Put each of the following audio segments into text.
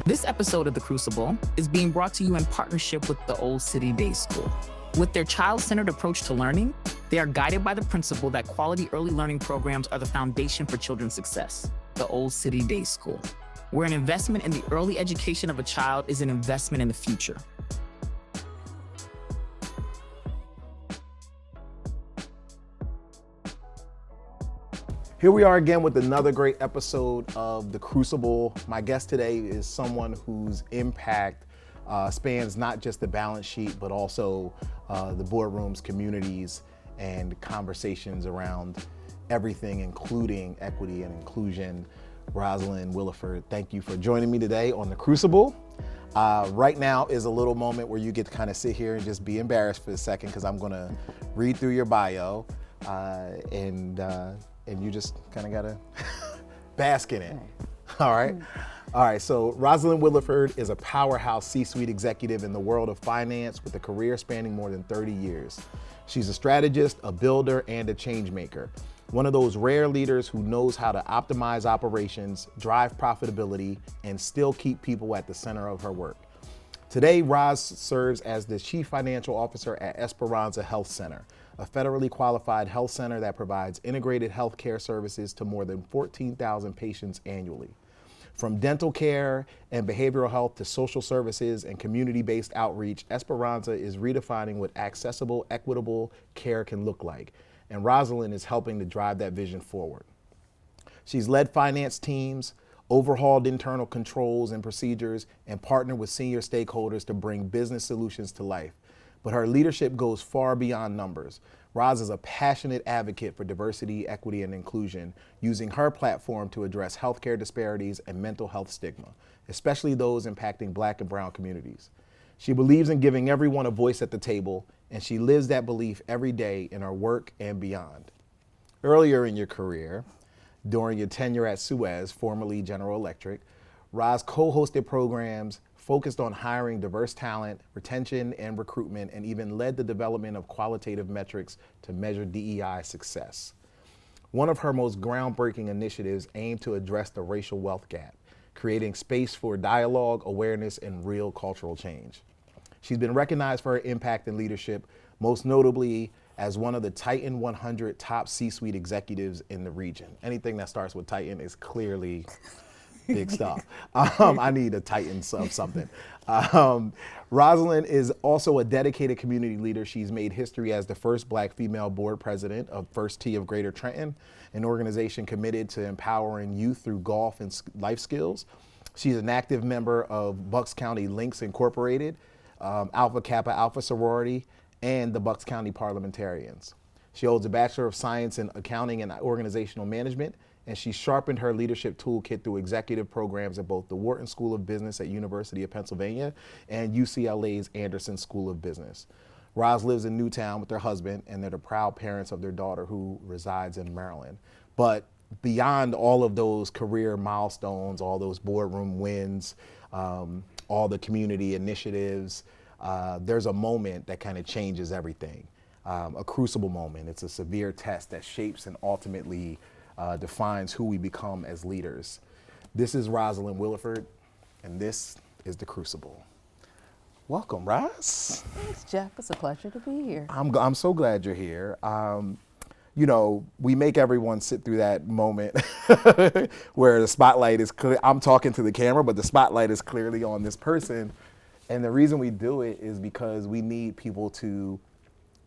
This episode of The Crucible is being brought to you in partnership with the Old City Day School. With their child-centered approach to learning, they are guided by the principle that quality early learning programs are the foundation for children's success. The Old City Day School, where an investment in the early education of a child is an investment in the future. Here we are again with another great episode of The Crucible. My guest today is someone whose impact spans not just the balance sheet, but also the boardrooms, communities, and conversations around everything, including equity and inclusion. Rosalind Williford, thank you for joining me today on The Crucible. Right now is a little moment where you get to kind of sit here and just be embarrassed for a second, because I'm gonna read through your bio and you just kind of gotta bask in it. All right. All right, so Rosalind Williford is a powerhouse C-suite executive in the world of finance with a career spanning more than 30 years. She's a strategist, a builder, and a change maker. One of those rare leaders who knows how to optimize operations, drive profitability, and still keep people at the center of her work. Today, Roz serves as the Chief Financial Officer at Esperanza Health Center, a federally qualified health center that provides integrated healthcare services to more than 14,000 patients annually. From dental care and behavioral health to social services and community-based outreach, Esperanza is redefining what accessible, equitable care can look like. And Rosalind is helping to drive that vision forward. She's led finance teams, overhauled internal controls and procedures, and partnered with senior stakeholders to bring business solutions to life. But her leadership goes far beyond numbers. Roz is a passionate advocate for diversity, equity, and inclusion, using her platform to address healthcare disparities and mental health stigma, especially those impacting Black and Brown communities. She believes in giving everyone a voice at the table, and she lives that belief every day in her work and beyond. Earlier in your career, during your tenure at Suez, formerly General Electric, Roz co-hosted programs focused on hiring diverse talent, retention and recruitment, and even led the development of qualitative metrics to measure DEI success. One of her most groundbreaking initiatives aimed to address the racial wealth gap, creating space for dialogue, awareness, and real cultural change. She's been recognized for her impact and leadership, most notably as one of the Titan 100 top C-suite executives in the region. Anything that starts with Titan is clearly big stuff. I need a Titan of something. Rosalind is also a dedicated community leader. She's made history as the first Black female board president of First Tee of Greater Trenton, an organization committed to empowering youth through golf and life skills. She's an active member of Bucks County Links Incorporated, Alpha Kappa Alpha Sorority, and the Bucks County Parliamentarians. She holds a Bachelor of Science in Accounting and Organizational Management, and she sharpened her leadership toolkit through executive programs at both the Wharton School of Business at University of Pennsylvania and UCLA's Anderson School of Business. Roz lives in Newtown with her husband, and they're the proud parents of their daughter who resides in Maryland. But beyond all of those career milestones, all those boardroom wins, all the community initiatives, there's a moment that kind of changes everything. A crucible moment. It's a severe test that shapes and ultimately defines who we become as leaders. This is Rosalind Williford, and this is The Crucible. Welcome, Roz. Thanks, Jeff. It's a pleasure to be here. I'm so glad you're here. You know, we make everyone sit through that moment where the spotlight is clear. I'm talking to the camera, but the spotlight is clearly on this person. And the reason we do it is because we need people to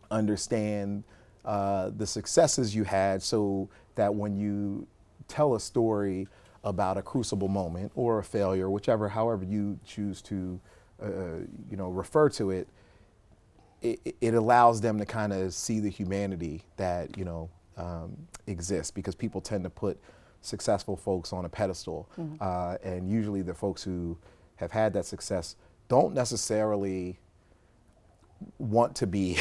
understand the successes you had, so that when you tell a story about a crucible moment or a failure, however you choose to refer to it, it allows them to kind of see the humanity that exists, because people tend to put successful folks on a pedestal, and usually the folks who have had that success don't necessarily want to be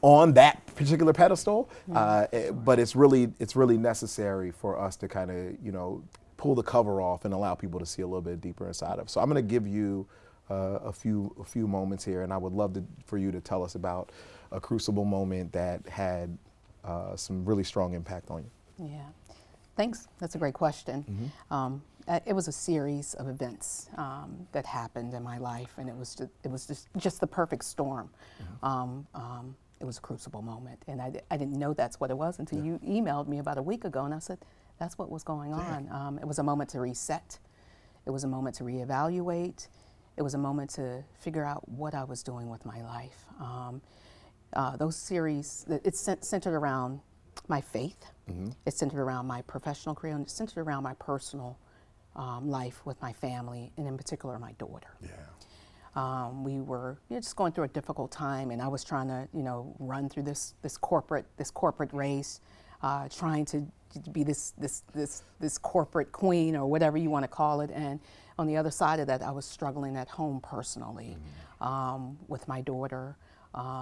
on that particular pedestal, but it's really necessary for us to kind of pull the cover off and allow people to see a little bit deeper inside of. So I'm going to give you a few moments here, and I would love for you to tell us about a crucible moment that had some really strong impact on you. Yeah. Thanks. That's a great question. It was a series of events that happened in my life, and it was just the perfect storm. It was a crucible moment, and I didn't know that's what it was until you emailed me about a week ago, and I said, that's what was going on. It was a moment to reset. It was a moment to reevaluate. It was a moment to figure out what I was doing with my life. Those series, it's centered around my faith. It's centered around my professional career, and it's centered around my personal life with my family, and in particular my daughter. We were just going through a difficult time, and I was trying to run through this corporate race, trying to be this corporate queen or whatever you want to call it. And on the other side of that, I was struggling at home personally with my daughter,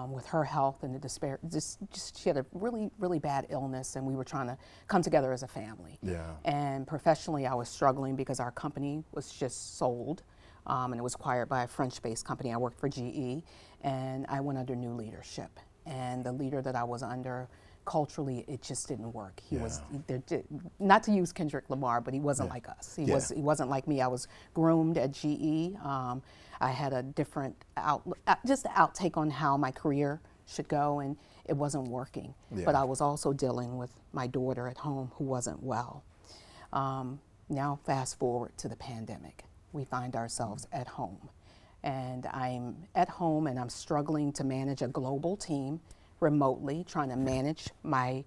with her health and the despair. Just she had a really bad illness, and we were trying to come together as a family. And professionally, I was struggling because our company was just sold, and it was acquired by a French-based company. I worked for GE, and I went under new leadership. And the leader that I was under, culturally, it just didn't work. He was, not to use Kendrick Lamar, but he wasn't like us. He wasn't like me. I was groomed at GE. I had a different just an outtake on how my career should go, and it wasn't working. But I was also dealing with my daughter at home who wasn't well. Now fast forward to the pandemic. We find ourselves at home. And I'm at home, and I'm struggling to manage a global team remotely, trying to manage my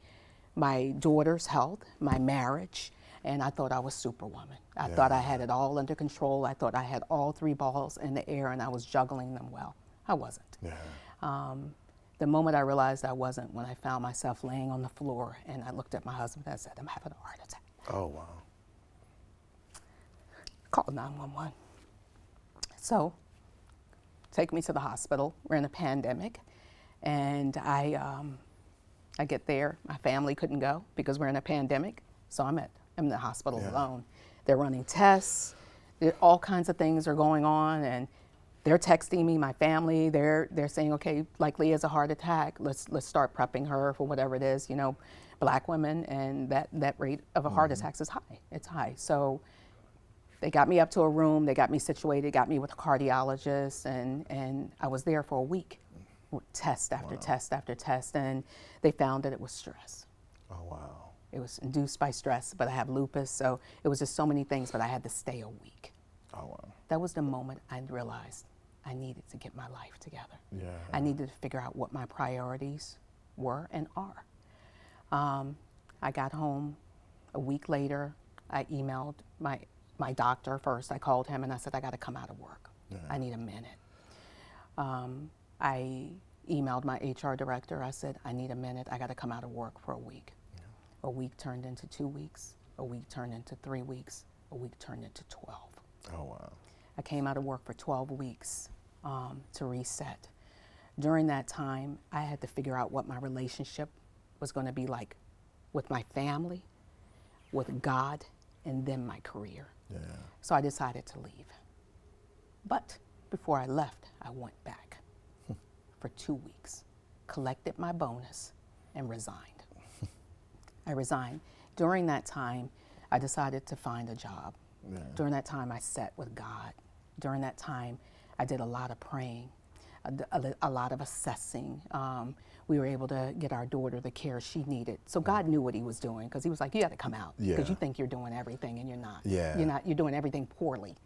daughter's health, my marriage, and I thought I was superwoman. I thought I had it all under control. I thought I had all three balls in the air, and I was juggling them well. I wasn't. The moment I realized I wasn't, when I found myself laying on the floor, and I looked at my husband and I said, I'm having a heart attack. Oh, wow. Called 911. So, take me to the hospital. We're in a pandemic. And I get there. My family couldn't go because we're in a pandemic. So I'm in the hospital alone. They're running tests. All kinds of things are going on, and they're texting me. My family. They're saying, okay, likely is a heart attack. Let's start prepping her for whatever it is. Black women, and that rate of a heart attack is high. It's high. So they got me up to a room. They got me situated. Got me with a cardiologist, and I was there for a week. Test after test after test, and they found that it was stress. Oh, wow. It was induced by stress, but I have lupus, so it was just so many things, but I had to stay a week. Oh, wow. That That was the moment I realized I needed to get my life together. I needed to figure out what my priorities were and are. I got home a week later. I emailed my doctor first. I called him and I said, I got to come out of work. I need a minute. I emailed my HR director. I said, I need a minute. I got to come out of work for a week. A week turned into 2 weeks. A week turned into 3 weeks. A week turned into 12. Oh, wow. I came out of work for 12 weeks to reset. During that time, I had to figure out what my relationship was going to be like with my family, with God, and then my career. So I decided to leave. But before I left, I went back for 2 weeks, collected my bonus, and resigned. I resigned. During that time, I decided to find a job. During that time, I sat with God. During that time, I did a lot of praying, a lot of assessing. We were able to get our daughter the care she needed. So God knew what he was doing, because he was like, you got to come out, because you think you're doing everything and you're not. You're doing everything poorly,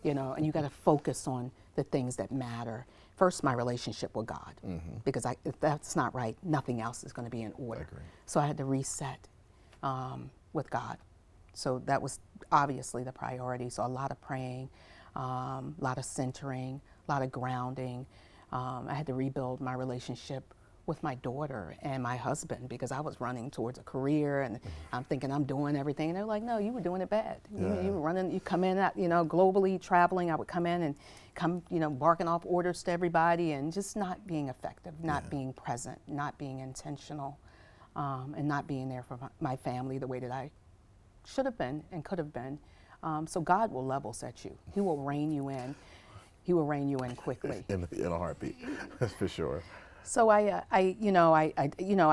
and you got to focus on the things that matter. First, my relationship with God, because if that's not right, nothing else is going to be in order. So I had to reset with God. So that was obviously the priority. So a lot of praying, a lot of centering, a lot of grounding. I had to rebuild my relationship with my daughter and my husband, because I was running towards a career, and I'm thinking I'm doing everything. And they're like, no, you were doing it bad. You were running, you come in, globally traveling. I would come in and barking off orders to everybody, and just not being effective, not being present, not being intentional, and not being there for my family the way that I should have been and could have been. So God will level set you. He will rein you in. He will rein you in quickly. In a heartbeat, that's for sure. So I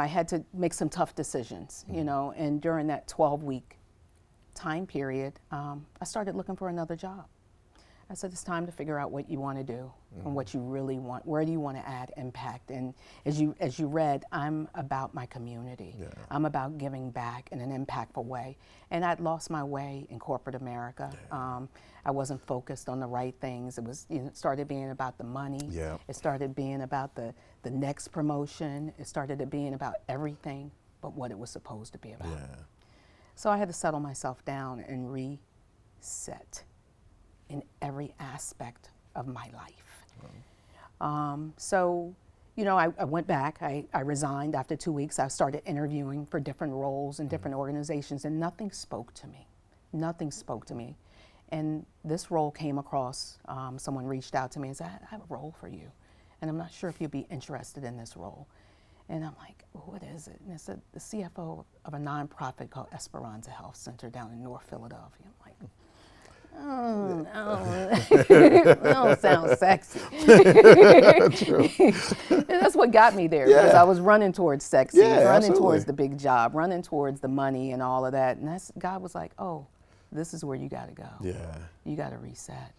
had to make some tough decisions, and during that 12-week time period, I started looking for another job. I said, it's time to figure out what you want to do and what you really want. Where do you want to add impact? And as you read, I'm about my community. Yeah. I'm about giving back in an impactful way. And I'd lost my way in corporate America. Yeah. I wasn't focused on the right things. It was, it started being about the money. Yeah. It started being about the next promotion. It started being about everything but what it was supposed to be about. Yeah. So I had to settle myself down and reset in every aspect of my life. So, you know, I went back, I resigned after 2 weeks. I started interviewing for different roles in different organizations, and nothing spoke to me. Nothing spoke to me. And this role came across, someone reached out to me and said, I have a role for you, and I'm not sure if you'd be interested in this role. And I'm like, well, what is it? And it's the CFO of a nonprofit called Esperanza Health Center down in North Philadelphia. I'm like, oh, no, that don't sound sexy. And that's what got me there, because I was running towards sexy, running towards the big job, running towards the money and all of that. And God was like, oh, this is where you got to go. Yeah. You got to reset.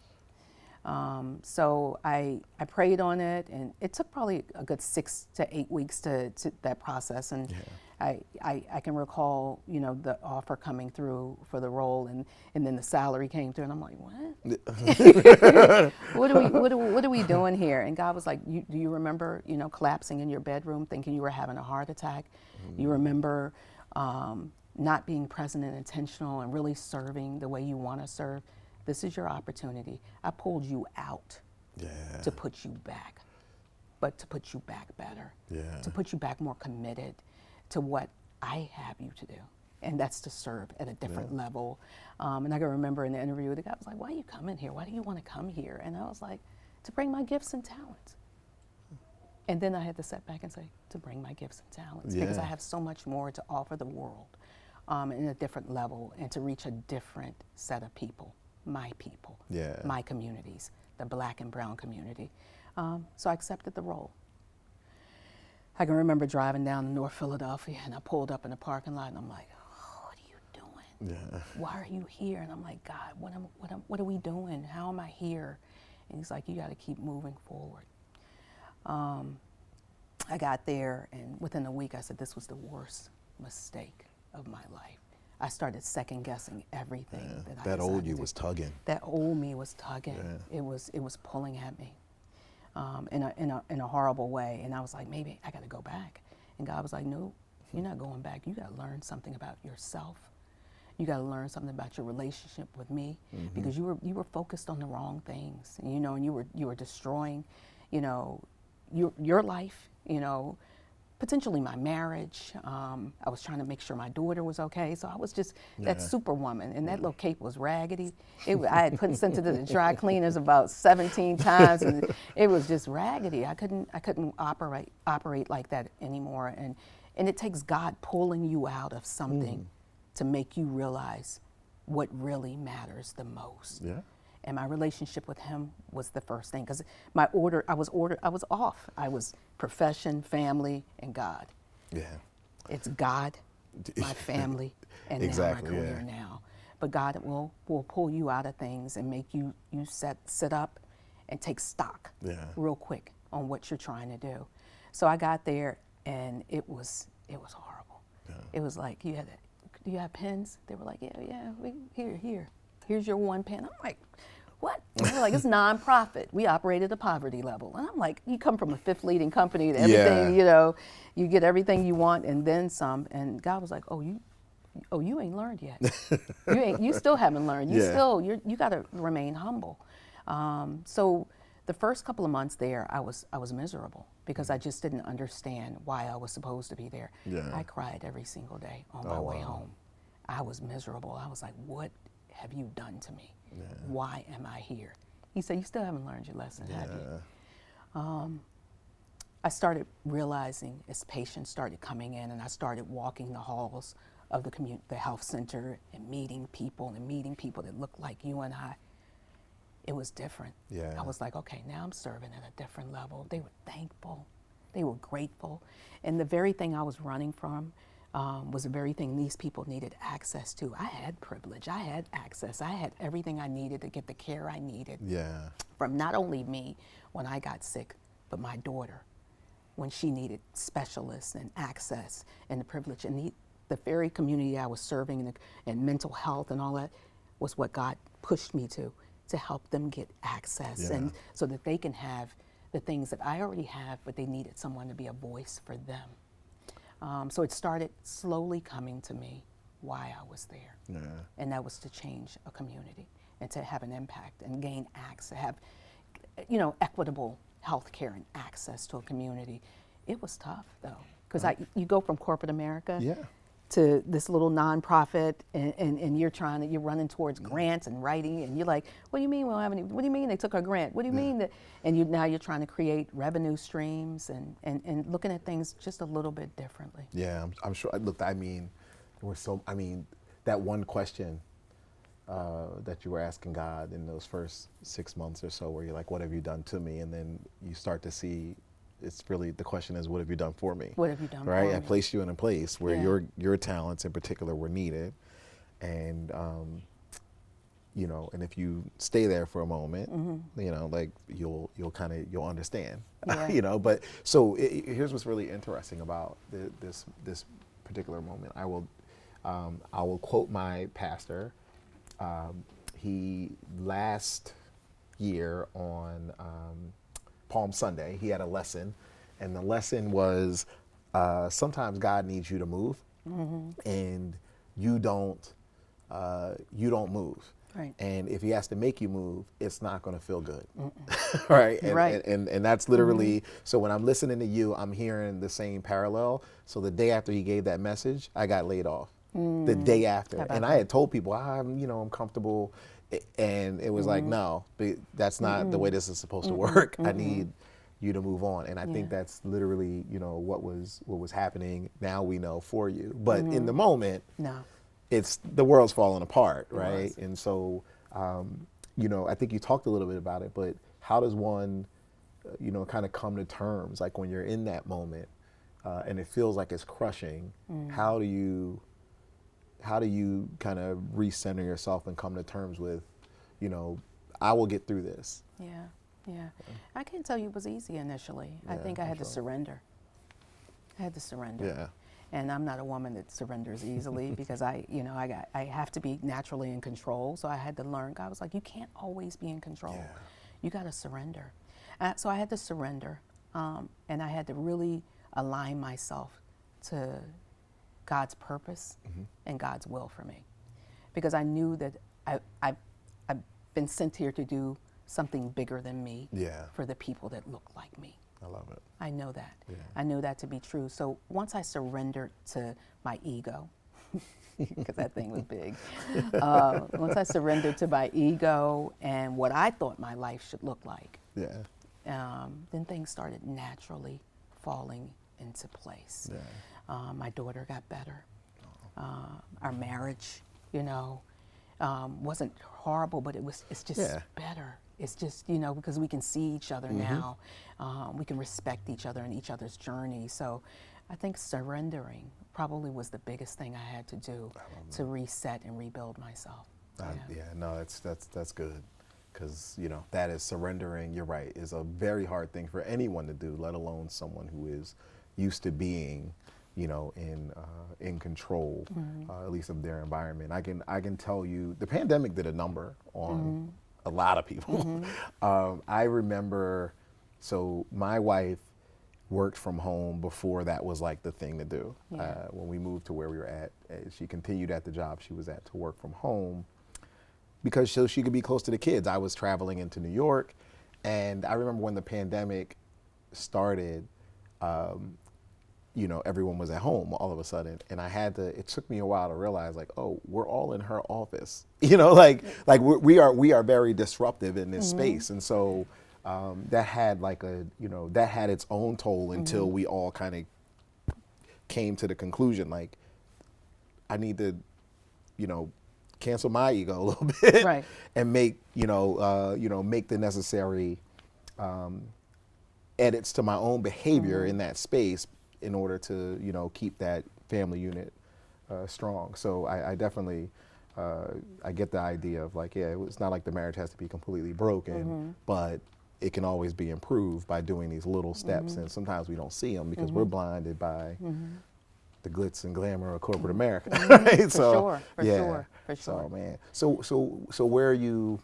So I prayed on it, and it took probably a good 6 to 8 weeks to that process. And I can recall, you know, the offer coming through for the role, and then the salary came through, and I'm like, what? What are we doing here? And God was like, do you remember, you know, collapsing in your bedroom thinking you were having a heart attack? You remember not being present and intentional and really serving the way you want to serve? This is your opportunity. I pulled you out to put you back, but to put you back better, to put you back more committed to what I have you to do. And that's to serve at a different level. And I can remember in the interview, the guy was like, why are you coming here? Why do you want to come here? And I was like, to bring my gifts and talents. And then I had to step back and say, to bring my gifts and talents, because I have so much more to offer the world in a different level, and to reach a different set of people. My people, my communities, the Black and brown community. So I accepted the role. I can remember driving down to North Philadelphia, and I pulled up in the parking lot, and I'm like, oh, what are you doing? Why are you here? And I'm like, God, what are we doing? How am I here? And he's like, you got to keep moving forward. I got there, and within a week, I said, this was the worst mistake of my life. I started second guessing everything that I That old you was tugging. That old me was tugging. It was pulling at me in a horrible way. And I was like, maybe I got to go back. And God was like, no, you're not going back. You got to learn something about yourself. You got to learn something about your relationship with me, because you were focused on the wrong things. You know, and you were destroying, you know, your life. You know, potentially my marriage. I was trying to make sure my daughter was okay. So I was just that superwoman, and that little cape was raggedy. I had sent it to the dry cleaners about 17 times, and it was just raggedy. I couldn't operate like that anymore. And it takes God pulling you out of something to make you realize what really matters the most. And my relationship with him was the first thing, because I was off. I was profession, family, and God. It's God, my family, and now my career now. But God will pull you out of things and make you sit up and take stock real quick on what you're trying to do. So I got there, and it was horrible. It was like, do you have pens? They were like, here's your one pen. I'm like, what? And they're like, it's nonprofit. We operate at a poverty level. And I'm like, you come from a fifth leading company to everything, you know, you get everything you want and then some. And God was like, oh, you ain't learned yet. You still haven't learned. You got to remain humble. So the first couple of months there, I was miserable, because I just didn't understand why I was supposed to be there. I cried every single day on my way home. I was miserable. I was like, what have you done to me? Why am I here? He said, you still haven't learned your lesson, have you? I started realizing, as patients started coming in, and I started walking the halls of the health center and meeting people that looked like you and I, it was different. I was like, okay, now I'm serving at a different level. They were thankful. They were grateful. And the very thing I was running from, was the very thing these people needed access to. I had privilege, I had access, I had everything I needed to get the care I needed. Yeah. From not only me when I got sick, but my daughter when she needed specialists and access and the privilege. And the very community I was serving and mental health and all that was what God pushed me to help them get access, and so that they can have the things that I already have, but they needed someone to be a voice for them. So it started slowly coming to me why I was there. And that was to change a community and to have an impact and gain access, have, equitable health care and access to a community. It was tough though, because you go from corporate America to this little nonprofit, and you're running towards grants and writing, and you're like, what do you mean we don't have any? What do you mean they took our grant? What do you mean that? And now you're trying to create revenue streams and looking at things just a little bit differently. Yeah, I'm sure. Look, I mean, that one question that you were asking God in those first 6 months or so, where you're like, what have you done to me? And then you start to see, it's really, the question is, what have you done for me? What have you done right? for me? I placed you in a place where your talents in particular were needed. And, and if you stay there for a moment, like you'll understand, but so here's what's really interesting about this particular moment. I will quote my pastor. He last year on Palm Sunday, he had a lesson, and the lesson was sometimes God needs you to move, and you don't move. Right. And if he has to make you move, it's not going to feel good. Right. And that's literally, so when I'm listening to you, I'm hearing the same parallel. So the day after he gave that message, I got laid off. The day after. And I had told people, I'm comfortable. And it was like, no, that's not the way this is supposed to work. I need you to move on. And I think that's literally, what was happening. Now we know for you. But in the moment, it's the world's falling apart, right? And so, I think you talked a little bit about it, but how does one, kind of come to terms, like when you're in that moment and it feels like it's crushing, how do you kind of recenter yourself and come to terms with, I will get through this? Yeah. I can't tell you it was easy initially. I think I had to surrender. Yeah. And I'm not a woman that surrenders easily because I have to be naturally in control. So I had to learn. God was like, you can't always be in control. Yeah. You got to surrender. So I had to surrender, and I had to really align myself to God's purpose and God's will for me, because I knew that I've been sent here to do something bigger than me for the people that look like me. I love it. I know that. I know that to be true. So once I surrendered to my ego, because that thing was big, once I surrendered to my ego and what I thought my life should look like, then things started naturally falling into place. My daughter got better. Our marriage, wasn't horrible, but it's just better. It's just, because we can see each other now. We can respect each other and each other's journey. So I think surrendering probably was the biggest thing I had to do to reset and rebuild myself. That's good. Because, that is surrendering, you're right, is a very hard thing for anyone to do, let alone someone who is used to being, in control, at least of their environment. I can tell you, the pandemic did a number on a lot of people. I remember, so my wife worked from home before that was like the thing to do. When we moved to where we were at, she continued at the job she was at to work from home because so she could be close to the kids. I was traveling into New York, and I remember when the pandemic started, everyone was at home all of a sudden, and it took me a while to realize, like, oh, we're all in her office, like we are very disruptive in this space. And so that had that had its own toll until we all kind of came to the conclusion, like, I need to, cancel my ego a little bit and make, make the necessary edits to my own behavior in that space in order to, keep that family unit strong. So I definitely, I get the idea of like, yeah, it's not like the marriage has to be completely broken, but it can always be improved by doing these little steps. And sometimes we don't see them because we're blinded by the glitz and glamour of corporate America. Right? For sure, for sure. So man, so where are you,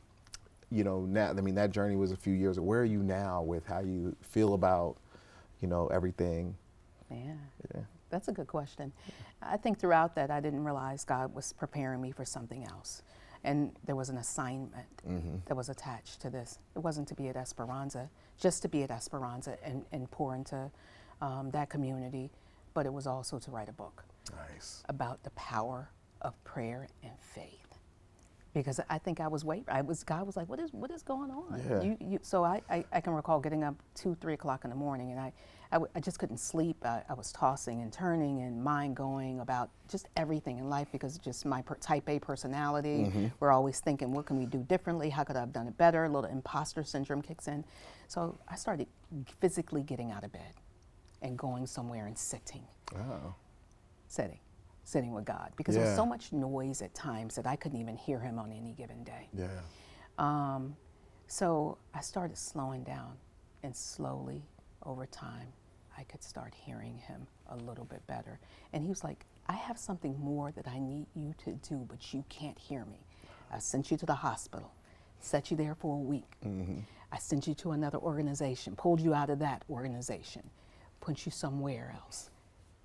you know, now? I mean, that journey was a few years ago. Where are you now with how you feel about, you know, everything? Yeah. That's a good question. I think throughout that, I didn't realize God was preparing me for something else. And there was an assignment that was attached to this. It wasn't to be at Esperanza, just to be at Esperanza and pour into that community, but it was also to write a book about the power of prayer and faith. Because I think I was God was like, what is going on? Yeah. So I can recall getting up 2, 3 o'clock in the morning, and I just couldn't sleep. I was tossing and turning and mind going about just everything in life because just my type A personality. We're always thinking, what can we do differently? How could I have done it better? A little imposter syndrome kicks in. So I started physically getting out of bed and going somewhere and sitting. Sitting with God, because there was so much noise at times that I couldn't even hear him on any given day. So I started slowing down, and slowly over time I could start hearing him a little bit better. And he was like, I have something more that I need you to do, but you can't hear me. I sent you to the hospital, set you there for a week. I sent you to another organization, pulled you out of that organization, put you somewhere else.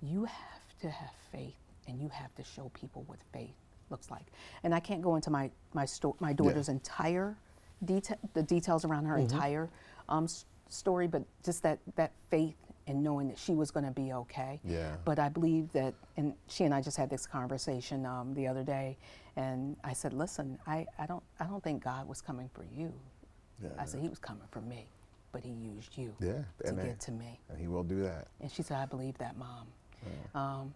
You have to have faith, and you have to show people what faith looks like. And I can't go into my daughter's entire the details around her entire story, but just that faith and knowing that she was going to be okay. But I believe that, and she and I just had this conversation the other day, and I said, listen, I don't think God was coming for you. I said, he was coming for me, but he used you to get to me. And he will do that. And she said, I believe that, Mom.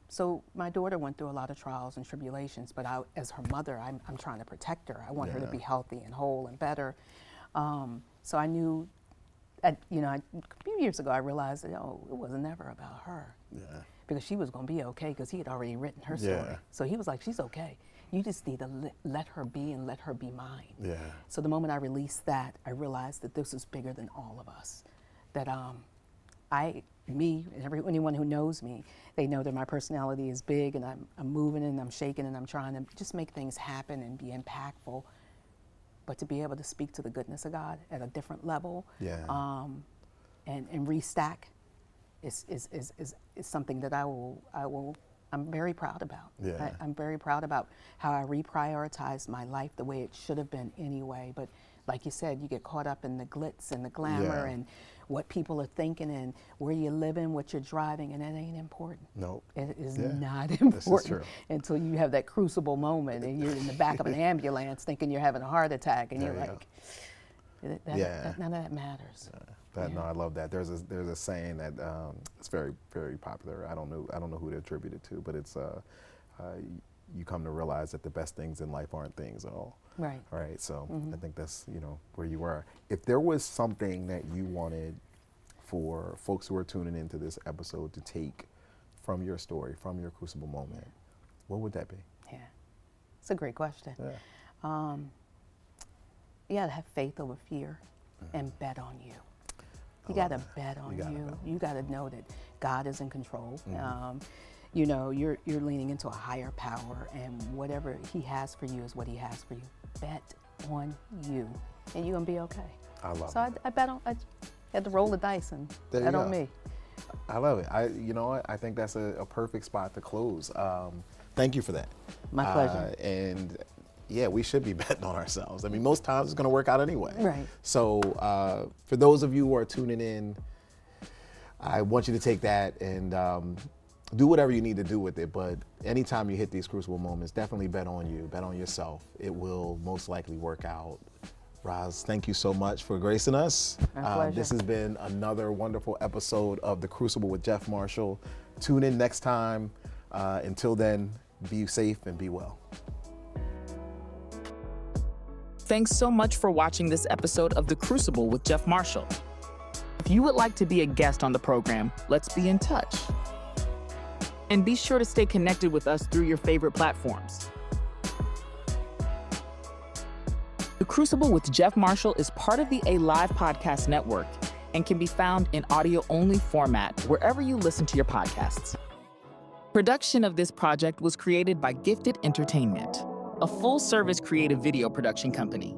So my daughter went through a lot of trials and tribulations, but as her mother, I'm trying to protect her. I want her to be healthy and whole and better. So I knew, a few years ago, I realized that, it wasn't never about her. Because she was going to be okay, because he had already written her story. So he was like, she's okay. You just need to let her be and let her be mine. So the moment I released that, I realized that this is bigger than all of us. That me and anyone who knows me, they know that my personality is big, and I'm moving and I'm shaking and I'm trying to just make things happen and be impactful. But to be able to speak to the goodness of God at a different level, and restack is something that I'm very proud about. I'm very proud about how I reprioritized my life the way it should have been anyway. But like you said, you get caught up in the glitz and the glamour and what people are thinking and where you're living, what you're driving, and it ain't important. Nope. It is not important true. until you have that crucible moment and you're in the back of an ambulance thinking you're having a heart attack, and you're like, none of that matters. No, I love that. There's a saying that it's very, very popular. I don't know who to attribute it to, but it's you come to realize that the best things in life aren't things at all. Right. Right. So I think that's where you are. If there was something that you wanted for folks who are tuning into this episode to take from your story, from your Crucible moment, what would that be? Yeah, it's a great question. You gotta have faith over fear and bet on you. You gotta bet on you. You gotta know that God is in control. You're leaning into a higher power, and whatever he has for you is what he has for you. Bet on you, and you're gonna be okay. I love it. So I bet on, I had to roll the dice and bet on me. I love it. I think that's a perfect spot to close. Thank you for that. My pleasure. And yeah, we should be betting on ourselves. I mean, most times it's going to work out anyway. Right. So for those of you who are tuning in, I want you to take that and do whatever you need to do with it. But anytime you hit these crucible moments, definitely bet on you, bet on yourself. It will most likely work out. Roz, thank you so much for gracing us. This has been another wonderful episode of The Crucible with Jeff Marshall. Tune in next time. Until then, be safe and be well. Thanks so much for watching this episode of The Crucible with Jeff Marshall. If you would like to be a guest on the program, let's be in touch. And be sure to stay connected with us through your favorite platforms. The Crucible with Jeff Marshall is part of the A Live Podcast Network and can be found in audio-only format wherever you listen to your podcasts. Production of this project was created by Gifted Entertainment, a full-service creative video production company.